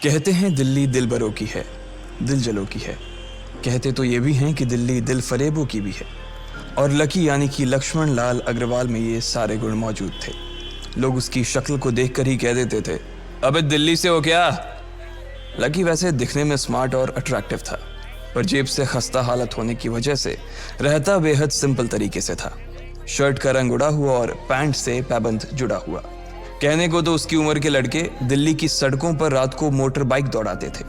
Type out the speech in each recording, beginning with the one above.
कहते हैं दिल्ली दिल बरों की है, दिल जलों की है। कहते तो ये भी हैं कि दिल्ली दिल फरेबों की भी है। और लकी यानी कि लक्ष्मण लाल अग्रवाल में ये सारे गुण मौजूद थे। लोग उसकी शक्ल को देखकर ही कह देते थे, अबे दिल्ली से हो क्या। लकी वैसे दिखने में स्मार्ट और अट्रैक्टिव था, पर जेब से खस्ता हालत होने की वजह से रहता बेहद सिंपल तरीके से था। शर्ट का रंग उड़ा हुआ और पैंट से पैबंद जुड़ा हुआ। कहने को तो उसकी उम्र के लड़के दिल्ली की सड़कों पर रात को मोटर बाइक दौड़ाते थे,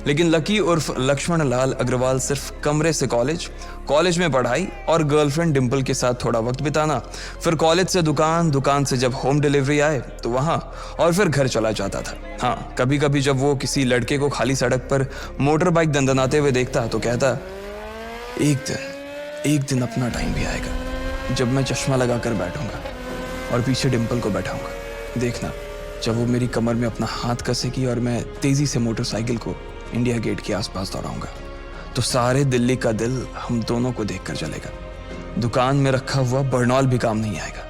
लेकिन लकी उर्फ लक्ष्मण लाल अग्रवाल सिर्फ कमरे से कॉलेज में पढ़ाई और गर्लफ्रेंड डिंपल के साथ थोड़ा वक्त बिताना, फिर कॉलेज से दुकान, दुकान से जब होम डिलीवरी आए तो वहां, और फिर घर चला जाता था। हाँ, कभी कभी जब वो किसी लड़के को खाली सड़क पर मोटर बाइक दंदनाते हुए देखता तो कहता, एक दिन अपना टाइम भी आएगा जब मैं चश्मा लगाकर बैठूंगा और पीछे डिंपल को बैठाऊंगा। देखना, जब वो मेरी कमर में अपना हाथ कसेगी और मैं तेजी से मोटरसाइकिल को इंडिया गेट के आसपास दौड़ाऊंगा तो सारे दिल्ली का दिल हम दोनों को देखकर जलेगा। दुकान में रखा हुआ बर्नॉल भी काम नहीं आएगा।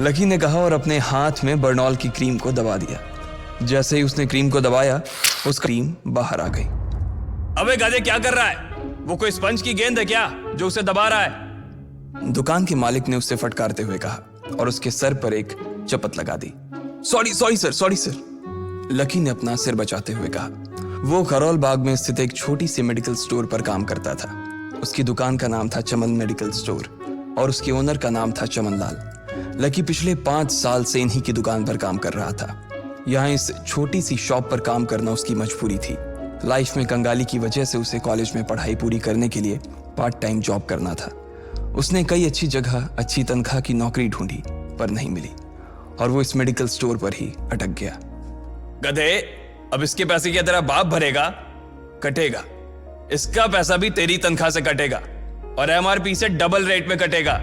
लकी ने कहा और अपने हाथ में बर्नॉल की क्रीम को दबा दिया। जैसे ही उसने क्रीम को दबाया, उसका क्रीम बाहर आ गई। अबे गाधे, क्या कर रहा है? वो कोई स्पंज की गेंद है क्या जो उसे दबा रहा है? दुकान के मालिक ने उससे फटकारते हुए कहा और उसके सर पर एक चपत लगा दी। Sorry sir. लकी ने अपना सिर बचाते हुए कहा। वो करोल बाग में स्थित एक छोटी सी मेडिकल स्टोर पर काम करता था। उसकी दुकान का नाम था चमन मेडिकल स्टोर और उसके ओनर का नाम था चमन लाल। लकी पिछले 5 साल से इन्हीं की दुकान पर काम कर रहा था। यहाँ इस छोटी सी शॉप पर काम करना उसकी मजबूरी थी। लाइफ में कंगाली की वजह से उसे कॉलेज में पढ़ाई पूरी करने के लिए पार्ट टाइम जॉब करना था। उसने कई अच्छी जगह अच्छी तनख्वाह की नौकरी ढूंढी पर नहीं मिली और वो इस मेडिकल स्टोर पर ही अटक गया। गधे, अब इसके पैसे क्या तेरा बाप भरेगा? कटेगा। इसका पैसा भी तेरी तनख्वाह से कटेगा और एमआरपी से डबल रेट में कटेगा।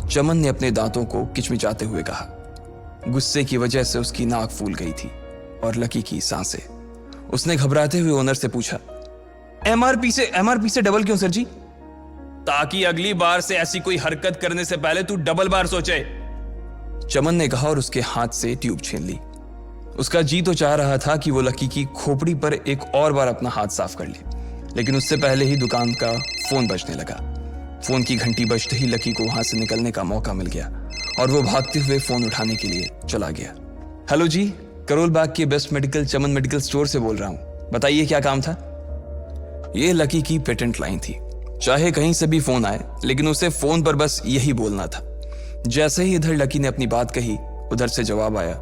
चमन ने अपने दांतों को किचमिचाते हुए कहा। गुस्से की वजह से उसकी नाक फूल गई थी और लकी की सांसें। उसने घबराते हुए ओनर से पूछा, एमआरपी से डबल क्यों सर जी? ताकि अगली बार से ऐसी कोई हरकत करने से पहले तू डबल बार सोचे, चमन ने कहा और उसके हाथ से ट्यूब छीन ली। उसका जी तो चाह रहा था कि वो लकी की खोपड़ी पर एक और बार अपना हाथ साफ कर ले, लेकिन उससे पहले ही दुकान का फोन बजने लगा। फोन की घंटी बजते ही लकी को वहां से निकलने का मौका मिल गया और वो भागते हुए फोन उठाने के लिए चला गया। हेलो जी, करोल बाग के बेस्ट मेडिकल चमन मेडिकल स्टोर से बोल रहा हूं, बताइए क्या काम था? ये लकी की पेटेंट लाइन थी। चाहे कहीं से भी फोन आए, लेकिन उसे फोन पर बस यही बोलना था। जैसे ही इधर लकी ने अपनी बात कही, उधर से जवाब आया,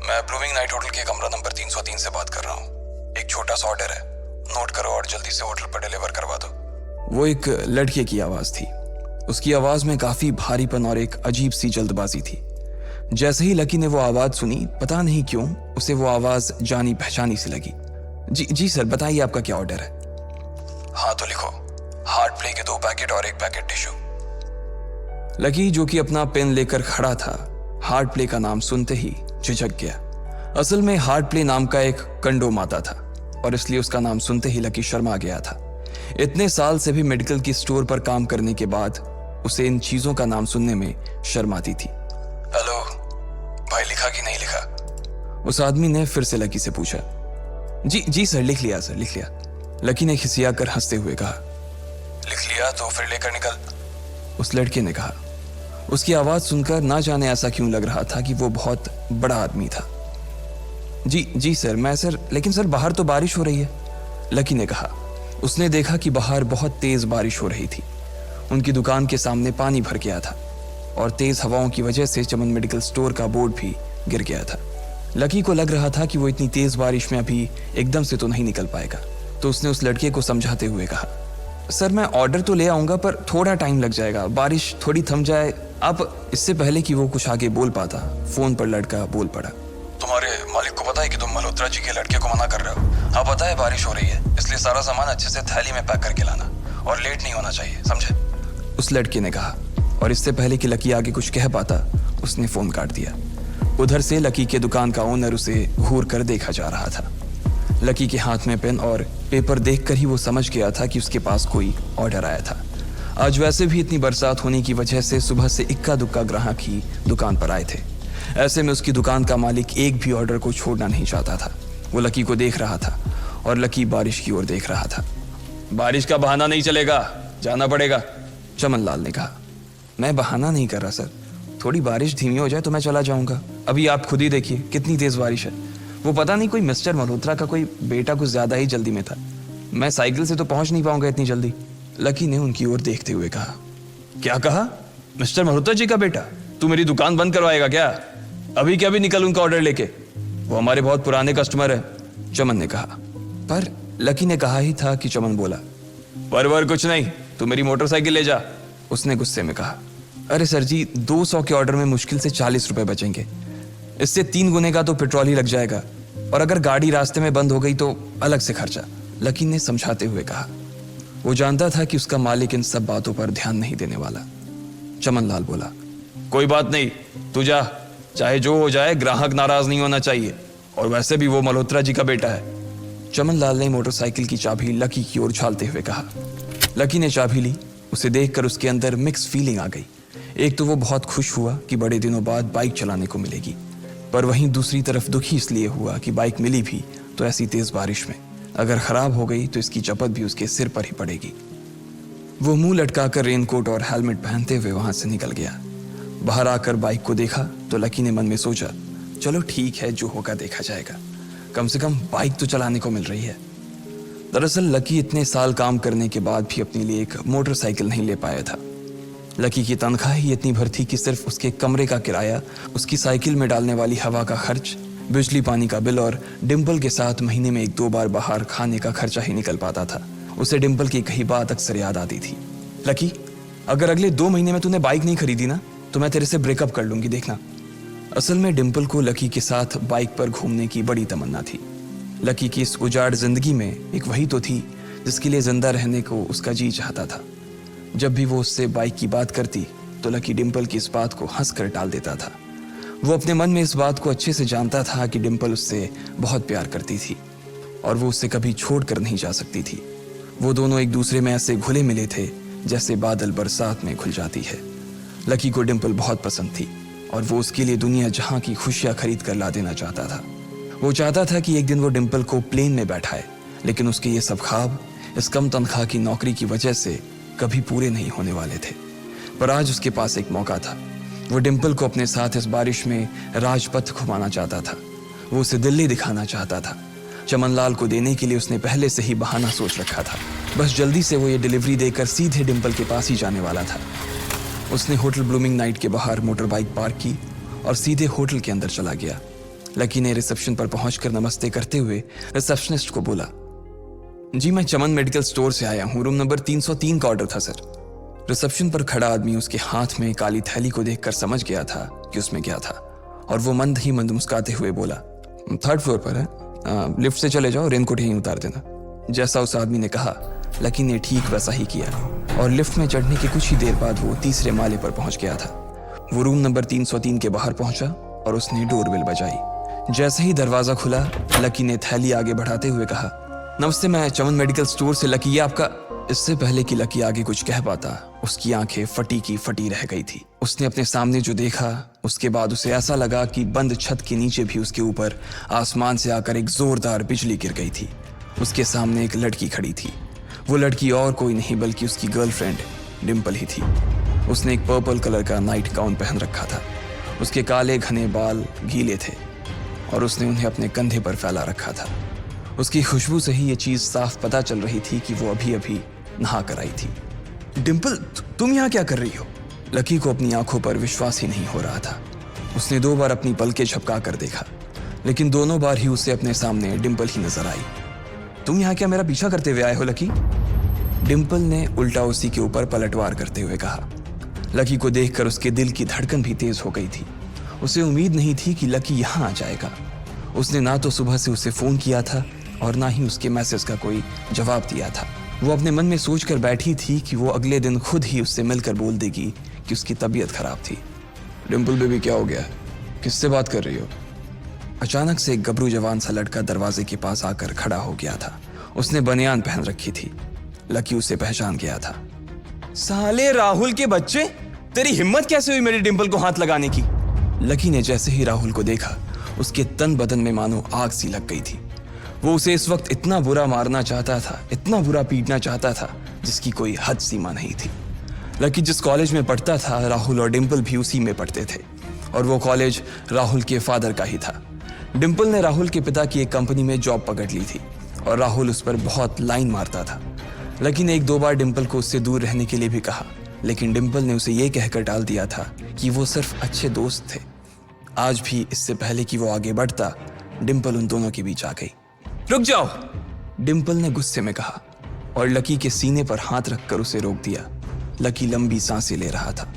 मैं ब्लूमिंग नाइट होटल के कमरा नंबर 303 से बात कर रहा हूँ। एक छोटा सा ऑर्डर है, नोट करो और जल्दी से होटल पर डिलीवर करवा दो। वो एक लड़के की आवाज थी। उसकी आवाज में काफी भारीपन और एक अजीब सी जल्दबाजी थी। जैसे ही लकी ने वो आवाज सुनी, पता नहीं क्यों उसे वो आवाज जानी पहचानी सी लगी। जी सर, बताइए आपका क्या ऑर्डर है? हाँ तो लिखो, हार्ट प्ले के 2 पैकेट और 1 पैकेट टिश्यू। लकी, जो कि अपना पेन लेकर खड़ा था, हार्ट प्ले का नाम सुनते ही झिझक गया। असल में हार्ट प्ले नाम का एक कंडोम आता था और इसलिए उसका नाम सुनते ही लकी शर्मा गया था। इतने साल से भी मेडिकल की स्टोर पर काम करने के बाद उसे इन चीजों का नाम सुनने में शर्म आती थी। हेलो भाई, लिखा कि नहीं लिखा? उस आदमी ने फिर से लकी से पूछा। जी सर, लिख लिया सर, लिख लिया। लकी ने खिसिया कर हंसते हुए कहा। लिख लिया तो फिर लेकर निकल, उस लड़के ने कहा। उसकी आवाज सुनकर ना जाने ऐसा क्यों लग रहा था कि वो बहुत बड़ा आदमी था। जी सर, लेकिन सर बाहर तो बारिश हो रही है, लकी ने कहा। उसने देखा कि बाहर बहुत तेज बारिश हो रही थी। उनकी दुकान के सामने पानी भर गया था और तेज हवाओं की वजह से चमन मेडिकल स्टोर का बोर्ड भी गिर गया था। लकी को लग रहा था कि वो इतनी तेज बारिश में अभी एकदम से तो नहीं निकल पाएगा, तो उसने उस लड़के को समझाते हुए कहा, सर मैं ऑर्डर तो ले आऊंगा पर थोड़ा टाइम लग जाएगा, बारिश थोड़ी थम जाए आप। इससे पहले कि वो कुछ आगे बोल पाता, फोन पर लड़का बोल पड़ा। तुम्हारे मालिक को पता है कि तुम मल्होत्रा जी के लड़के को मना कर रहे हो? हाँ पता है, बारिश हो रही है, इसलिए सारा सामान अच्छे से थैली में पैक करके लाना और लेट नहीं होना चाहिए, समझे? उस लड़के ने कहा और इससे पहले कि लकी आगे कुछ कह पाता, उसने फोन काट दिया। उधर से लकी के दुकान का ओनर उसे घूर कर देखा जा रहा था। लकी के हाथ में पेन और पेपर देखकर ही वो समझ गया था कि उसके पास कोई ऑर्डर आया था। आज वैसे भी इतनी बरसात होने की वजह से सुबह से इक्का दुक्का ग्राहक ही दुकान पर आए थे। ऐसे में उसकी दुकान का मालिक एक भी ऑर्डर को छोड़ना नहीं चाहता था। वो लकी को देख रहा था और लकी बारिश की ओर देख रहा था। बारिश का बहाना नहीं चलेगा, जाना पड़ेगा, चमन लाल ने कहा। मैं बहाना नहीं कर रहा सर, थोड़ी बारिश धीमी हो जाए तो मैं चला जाऊंगा। अभी आप खुद ही देखिए कितनी तेज बारिश है। वो पता नहीं कोई मिस्टर मल्होत्रा का कोई बेटा कुछ ज्यादा ही जल्दी में था, मैं साइकिल से तो पहुंच नहीं पाऊंगा इतनी जल्दी। लकी ने उनकी ओर देखते हुए कहा। क्या कहा? मिस्टर मल्होत्रा जी का बेटा? तू मेरी दुकान बंद करवाएगा क्या? अभी क्या भी निकल उनका ऑर्डर लेके, वो हमारे बहुत पुराने कस्टमर है, चमन ने कहा। पर लकी ने कहा ही था कि चमन बोला। पर कुछ नहीं, तू मेरी मोटरसाइकिल ले जा, उसने गुस्से में कहा। अरे सर जी, 200 के ऑर्डर में मुश्किल से 40 रुपए बचेंगे, इससे 3 गुने का तो पेट्रोल ही लग जाएगा, और अगर गाड़ी रास्ते में बंद हो गई तो अलग से खर्चा, लकी ने समझाते हुए कहा। वो जानता था कि उसका मालिक इन सब बातों पर ध्यान नहीं देने वाला। चमन लाल बोला। कोई बात नहीं, तू जा, चाहे जो हो जाए ग्राहक नाराज नहीं होना चाहिए, और वैसे भी वो मल्होत्रा जी का बेटा है। चमन लाल ने मोटरसाइकिल की चाबी लकी की ओर उछालते हुए कहा। लकी ने चाबी ली, उसे देखकर उसके अंदर मिक्स फीलिंग आ गई। एक तो वो बहुत खुश हुआ कि बड़े दिनों बाद बाइक चलाने को मिलेगी, पर वहीं दूसरी तरफ दुखी इसलिए हुआ कि बाइक मिली भी तो ऐसी तेज बारिश में, अगर खराब हो गई तो इसकी चपत भी उसके सिर पर ही पड़ेगी। वो मुंह लटकाकर रेनकोट और हेलमेट पहनते हुए वहां से निकल गया। बाहर आकर बाइक को देखा तो लकी ने मन में सोचा, चलो ठीक है, जो होगा देखा जाएगा, कम से कम बाइक तो चलाने को मिल रही है। दरअसल लकी इतने साल काम करने के बाद भी अपने लिए एक मोटरसाइकिल नहीं ले पाया था। लकी की तनख्वाह ही इतनी भर थी कि सिर्फ उसके कमरे का किराया, उसकी साइकिल में डालने वाली हवा का खर्च, बिजली पानी का बिल और डिम्पल के साथ महीने में 1-2 बार बाहर खाने का खर्चा ही निकल पाता था। उसे डिम्पल की कही बात अक्सर याद आती थी। लकी, अगर अगले 2 महीने में तूने बाइक नहीं खरीदी ना तो मैं तेरे से ब्रेकअप कर लूंगी, देखना। असल में डिम्पल को लकी के साथ बाइक पर घूमने की बड़ी तमन्ना थी। लकी की इस उजाड़ जिंदगी में एक वही तो थी जिसके लिए जिंदा रहने को उसका जी चाहता था। जब भी वो उससे बाइक की बात करती तो लकी डिम्पल की इस बात को हंसकर टाल देता था। वो अपने मन में इस बात को अच्छे से जानता था कि डिम्पल उससे बहुत प्यार करती थी और वो उससे कभी छोड़ कर नहीं जा सकती थी। वो दोनों एक दूसरे में ऐसे घुले मिले थे जैसे बादल बरसात में घुल जाती है। लकी को डिम्पल बहुत पसंद थी और वो उसके लिए दुनिया जहां की खुशियां खरीद कर ला देना चाहता था। वो चाहता था कि एक दिन वो डिम्पल को प्लेन में बैठाए, लेकिन उसके ये सब ख्वाब इस कम तनख्वाह की नौकरी की वजह से कभी पूरे नहीं होने वाले थे। पर आज उसके पास एक मौका था। वो डिम्पल को अपने साथ इस बारिश में राजपथ घुमाना चाहता था। वो उसे दिल्ली दिखाना चाहता था। चमन लाल को देने के लिए उसने पहले से ही बहाना सोच रखा था। बस जल्दी से वो ये डिलीवरी देकर सीधे डिम्पल के पास ही जाने वाला था। उसने होटल ब्लूमिंग नाइट के बाहर मोटर बाइक पार्क की और सीधे होटल के अंदर चला गया। लकी ने रिसेप्शन पर पहुंचकर नमस्ते करते हुए रिसेप्शनिस्ट को बोला, जी मैं चमन मेडिकल स्टोर से आया हूँ, रूम नंबर 303 का ऑर्डर था सर। रिसेप्शन पर खड़ा आदमी उसके हाथ में काली थैली को देखकर समझ गया था कि उसमें क्या था और वो मंद ही मंद मुस्कुराते हुए बोला, 3rd फ्लोर पर है, लिफ्ट से चले जाओ, रेनकोट यहीं उतार देना। जैसा उस आदमी ने कहा लकी ने ठीक वैसा ही किया और लिफ्ट में चढ़ने के कुछ ही देर बाद वो 3रे माले पर पहुंच गया था। वो रूम नंबर 303 के बाहर पहुंचा और उसने डोरबेल बजाई। जैसे ही दरवाजा खुला लकी ने थैली आगे बढ़ाते हुए कहा, नमस्ते, मैं चमन मेडिकल स्टोर से लकी, ये आपका। इससे पहले कि लकी आगे कुछ कह पाता उसकी आंखें फटी की फटी रह गई थी। उसने अपने सामने जो देखा उसके बाद उसे ऐसा लगा कि बंद छत के नीचे भी उसके ऊपर आसमान से आकर एक जोरदार बिजली गिर गई थी। उसके सामने एक लड़की खड़ी थी। वो लड़की और कोई नहीं बल्कि उसकी गर्लफ्रेंड डिम्पल ही थी। उसने एक पर्पल कलर का नाइट गाउन पहन रखा था। उसके काले घने बाल गीले थे और उसने उन्हें अपने कंधे पर फैला रखा था। उसकी खुशबू से ही ये चीज साफ पता चल रही थी कि वो अभी अभी नहा कर आई थी। डिम्पल, तुम यहाँ क्या कर रही हो? लकी को अपनी आंखों पर विश्वास ही नहीं हो रहा था। उसने 2 बार अपनी पलकें झपका कर देखा, लेकिन दोनों बार ही उसे अपने सामने डिम्पल ही नजर आई। तुम यहाँ क्या मेरा पीछा करते हुए आए हो लकी? डिम्पल ने उल्टा उसी के ऊपर पलटवार करते हुए कहा। लकी को देखकर उसके दिल की धड़कन भी तेज हो गई थी। उसे उम्मीद नहीं थी कि लकी यहाँ आ जाएगा। उसने ना तो सुबह से उसे फोन किया था और ना ही उसके मैसेज का कोई जवाब दिया था। वो अपने मन में सोचकर बैठी थी कि वो अगले दिन खुद ही उससे मिलकर बोल देगी कि उसकी तबीयत खराब थी। डिम्पल बेबी, क्या हो गया? किससे बात कर रही हो? अचानक से एक गबरू जवान सा लड़का दरवाजे के पास आकर खड़ा हो गया था। उसने बनियान पहन रखी थी। लकी उसे पहचान गया था। साले राहुल के बच्चे, तेरी हिम्मत कैसे हुई मेरी डिम्पल को हाथ लगाने की? लकी ने जैसे ही राहुल को देखा उसके तन बदन में मानो आग सी लग गई थी। वो उसे इस वक्त इतना बुरा मारना चाहता था, इतना बुरा पीटना चाहता था जिसकी कोई हद सीमा नहीं थी। लकी जिस कॉलेज में पढ़ता था, राहुल और डिंपल भी उसी में पढ़ते थे और वो कॉलेज राहुल के फादर का ही था। डिंपल ने राहुल के पिता की एक कंपनी में जॉब पकड़ ली थी और राहुल उस पर बहुत लाइन मारता था। लकी ने 1-2 बार डिंपल को उससे दूर रहने के लिए भी कहा, लेकिन डिंपल ने उसे ये कहकर टाल दिया था कि वो सिर्फ अच्छे दोस्त थे। आज भी इससे पहले कि वो आगे बढ़ता, डिंपल उन दोनों के बीच आ गई। रुक जाओ, डिंपल ने गुस्से में कहा और लकी के सीने पर हाथ रखकर उसे रोक दिया। लकी लंबी सांसें ले रहा था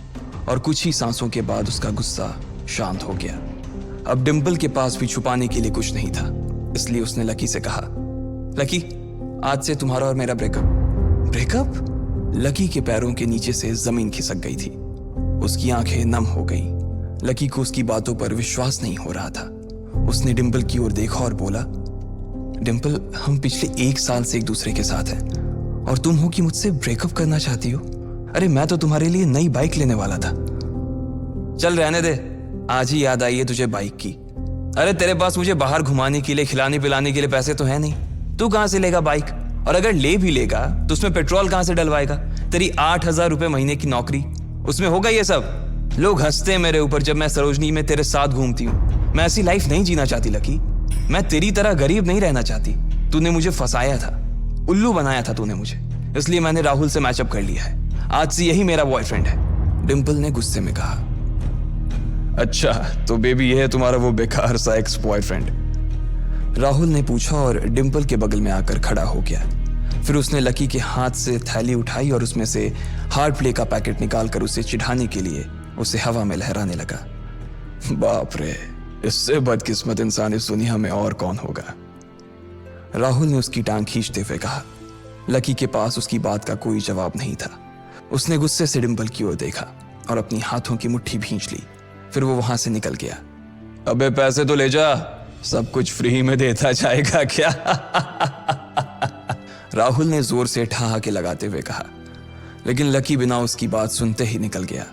और कुछ ही सांसों के बाद उसका गुस्सा शांत हो गया। अब डिंपल के पास भी छुपाने के लिए कुछ नहीं था, इसलिए उसने लकी से कहा, लकी, आज से तुम्हारा और मेरा ब्रेकअप। ब्रेकअप? लकी के पैरों के नीचे से जमीन खिसक गई थी। उसकी आंखें नम हो गईं। लकी को उसकी बातों पर विश्वास नहीं हो रहा था। उसने डिंपल की ओर देखा और बोला, डिंपल, हम पिछले 1 साल से एक दूसरे के साथ हैं और तुम हो कि मुझसे ब्रेकअप करना चाहती हो? अरे मैं तो तुम्हारे लिए नई बाइक लेने वाला था। चल रहने दे, आज ही याद आई है तुझे बाइक की। अरे तेरे पास मुझे बाहर घुमाने के लिए, खिलाने पिलाने के लिए पैसे तो है नहीं, तू कहां से लेगा बाइक? और अगर ले भी लेगा तो उसमें पेट्रोल कहां से डलवाएगा? तेरी 8,000 रुपए महीने की नौकरी, उसमें होगा ये सब? लोग हंसते हैं मेरे ऊपर जब मैं सरोजनी में तेरे साथ घूमती हूँ। मैं ऐसी लाइफ नहीं जीना चाहती लकी। मैं तेरी तरह गरीब नहीं रहना चाहती। तूने मुझे फंसाया था, उल्लू बनाया था तूने मुझे, इसलिए मैंने राहुल से मैचअप कर लिया है। आज से यही मेरा बॉयफ्रेंड है, डिंपल ने गुस्से में कहा। अच्छा, तो बेबी ये है तुम्हारा वो बेकार सा एक्स बॉयफ्रेंड? राहुल ने पूछा और डिंपल के बगल में आकर खड़ा हो गया। फिर उसने लकी के हाथ से थैली उठाई और उसमें से हार्ड प्ले का पैकेट निकालकर उसे चिढ़ाने के लिए उसे हवा में लहराने लगा। बाप रे, इससे बदकिस्मत इंसान इस दुनिया में और कौन होगा? राहुल ने उसकी टांग खींचते हुए कहा। लकी के पास उसकी बात का कोई जवाब नहीं था। उसने गुस्से से डिंपल की ओर देखा और अपनी हाथों की मुट्ठी भींच ली। फिर वो वहां से निकल गया। अबे पैसे तो ले जा, सब कुछ फ्री में देता जाएगा क्या? राहुल ने जोर से ठहाके लगाते हुए कहा, लेकिन लकी बिना उसकी बात सुनते ही निकल गया।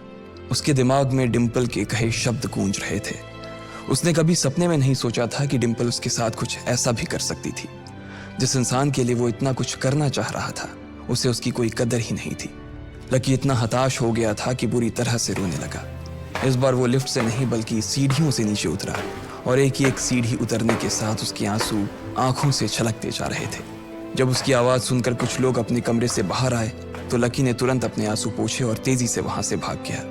उसके दिमाग में डिंपल के कहे शब्द गूंज रहे थे। उसने कभी सपने में नहीं सोचा था कि डिंपल उसके साथ कुछ ऐसा भी कर सकती थी। जिस इंसान के लिए वो इतना कुछ करना चाह रहा था, उसे उसकी कोई कदर ही नहीं थी। लकी इतना हताश हो गया था कि बुरी तरह से रोने लगा। इस बार वो लिफ्ट से नहीं बल्कि सीढ़ियों से नीचे उतरा और एक ही एक सीढ़ी उतरने के साथ उसके आंसू आंखों से छलकते जा रहे थे। जब उसकी आवाज सुनकर कुछ लोग अपने कमरे से बाहर आए तो लकी ने तुरंत अपने आंसू पोंछे और तेजी से वहां से भाग गया।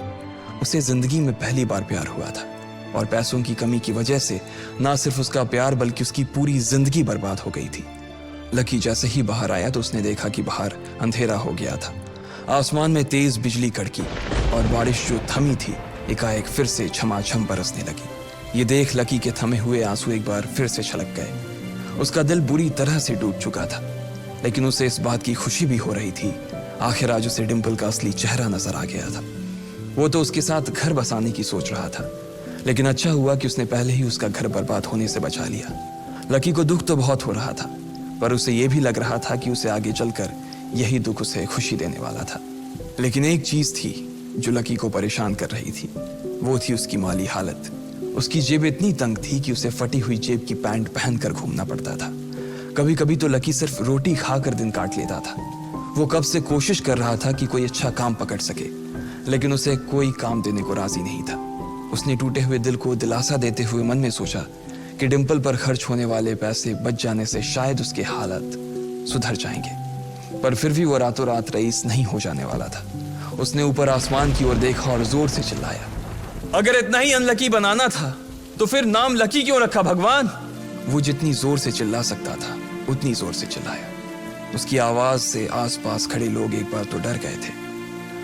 उसे जिंदगी में पहली बार प्यार हुआ था और पैसों की कमी की वजह से ना सिर्फ उसका प्यार बल्कि उसकी पूरी जिंदगी बर्बाद हो गई थी। लकी जैसे ही बाहर आया तो उसने देखा कि बाहर अंधेरा हो गया था। आसमान में तेज बिजली कड़की और बारिश जो थमी थी एकाएक फिर से झमाझम बरसने लगी। ये देख लकी के थमे हुए आंसू एक बार फिर से छलक गए। उसका दिल बुरी तरह से टूट चुका था, लेकिन उसे इस बात की खुशी भी हो रही थी। आखिर आज उसे डिंपल का असली चेहरा नजर आ गया था। वो तो उसके साथ घर बसाने की सोच रहा था, लेकिन अच्छा हुआ कि उसने पहले ही उसका घर बर्बाद होने से बचा लिया। लकी को दुख तो बहुत हो रहा था, पर उसे यह भी लग रहा था कि उसे आगे चलकर यही दुख उसे खुशी देने वाला था। लेकिन एक चीज थी जो लकी को परेशान कर रही थी, वो थी उसकी माली हालत। उसकी जेब इतनी तंग थी कि उसे फटी हुई जेब की पैंट पहनकर घूमना पड़ता था। कभी कभी तो लकी सिर्फ रोटी खाकर दिन काट लेता था। वो कब से कोशिश कर रहा था कि कोई अच्छा काम पकड़ सके, लेकिन उसे कोई काम देने को राजी नहीं था। उसने टूटे हुए दिल को दिलासा देते हुए मन में सोचा कि डिंपल पर खर्च होने वाले पैसे बच जाने से शायद उसके हालत सुधर जाएंगे, पर फिर भी वो रातों रात रईस नहीं हो जाने वाला था। उसने ऊपर आसमान की ओर देखा और जोर से चिल्लाया, अगर इतना ही अनलकी बनाना था तो फिर नाम लकी क्यों रखा भगवान? वो जितनी जोर से चिल्ला सकता था उतनी जोर से चिल्लाया। उसकी आवाज से आसपास खड़े लोग एक बार तो डर गए थे।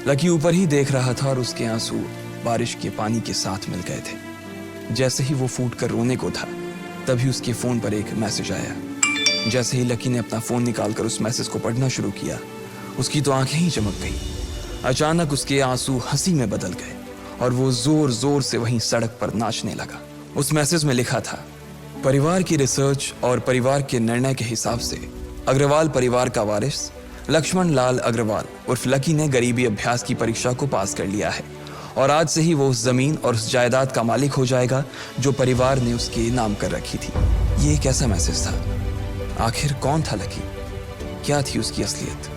लकी ऊपर ही देख रहा था और उसके आंसू बारिश के पानी के साथ मिल गए थे। जैसे ही वो फूट कर रोने को था, तभी उसके फोन पर एक मैसेज आया। जैसे ही लकी ने अपना फोन निकालकर उस मैसेज को पढ़ना शुरू किया, उसकी तो आंखें ही चमक गई। अचानक उसके आंसू हंसी में बदल गए और वो जोर जोर से वहीं सड़क पर नाचने लगा। उस मैसेज में लिखा था, परिवार की रिसर्च और परिवार के निर्णय के हिसाब से अग्रवाल परिवार का वारिस लक्ष्मण लाल अग्रवाल उर्फ लकी ने गरीबी अभ्यास की परीक्षा को पास कर लिया है और आज से ही वो उस जमीन और उस जायदाद का मालिक हो जाएगा जो परिवार ने उसके नाम कर रखी थी। ये एक ऐसा मैसेज था आखिर कौन था लकी? क्या थी उसकी असलियत?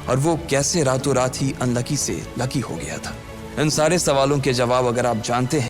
और वो कैसे रातों रात ही अनलकी से लकी हो गया था? इन सारे सवालों के जवाब अगर आप जानते हैं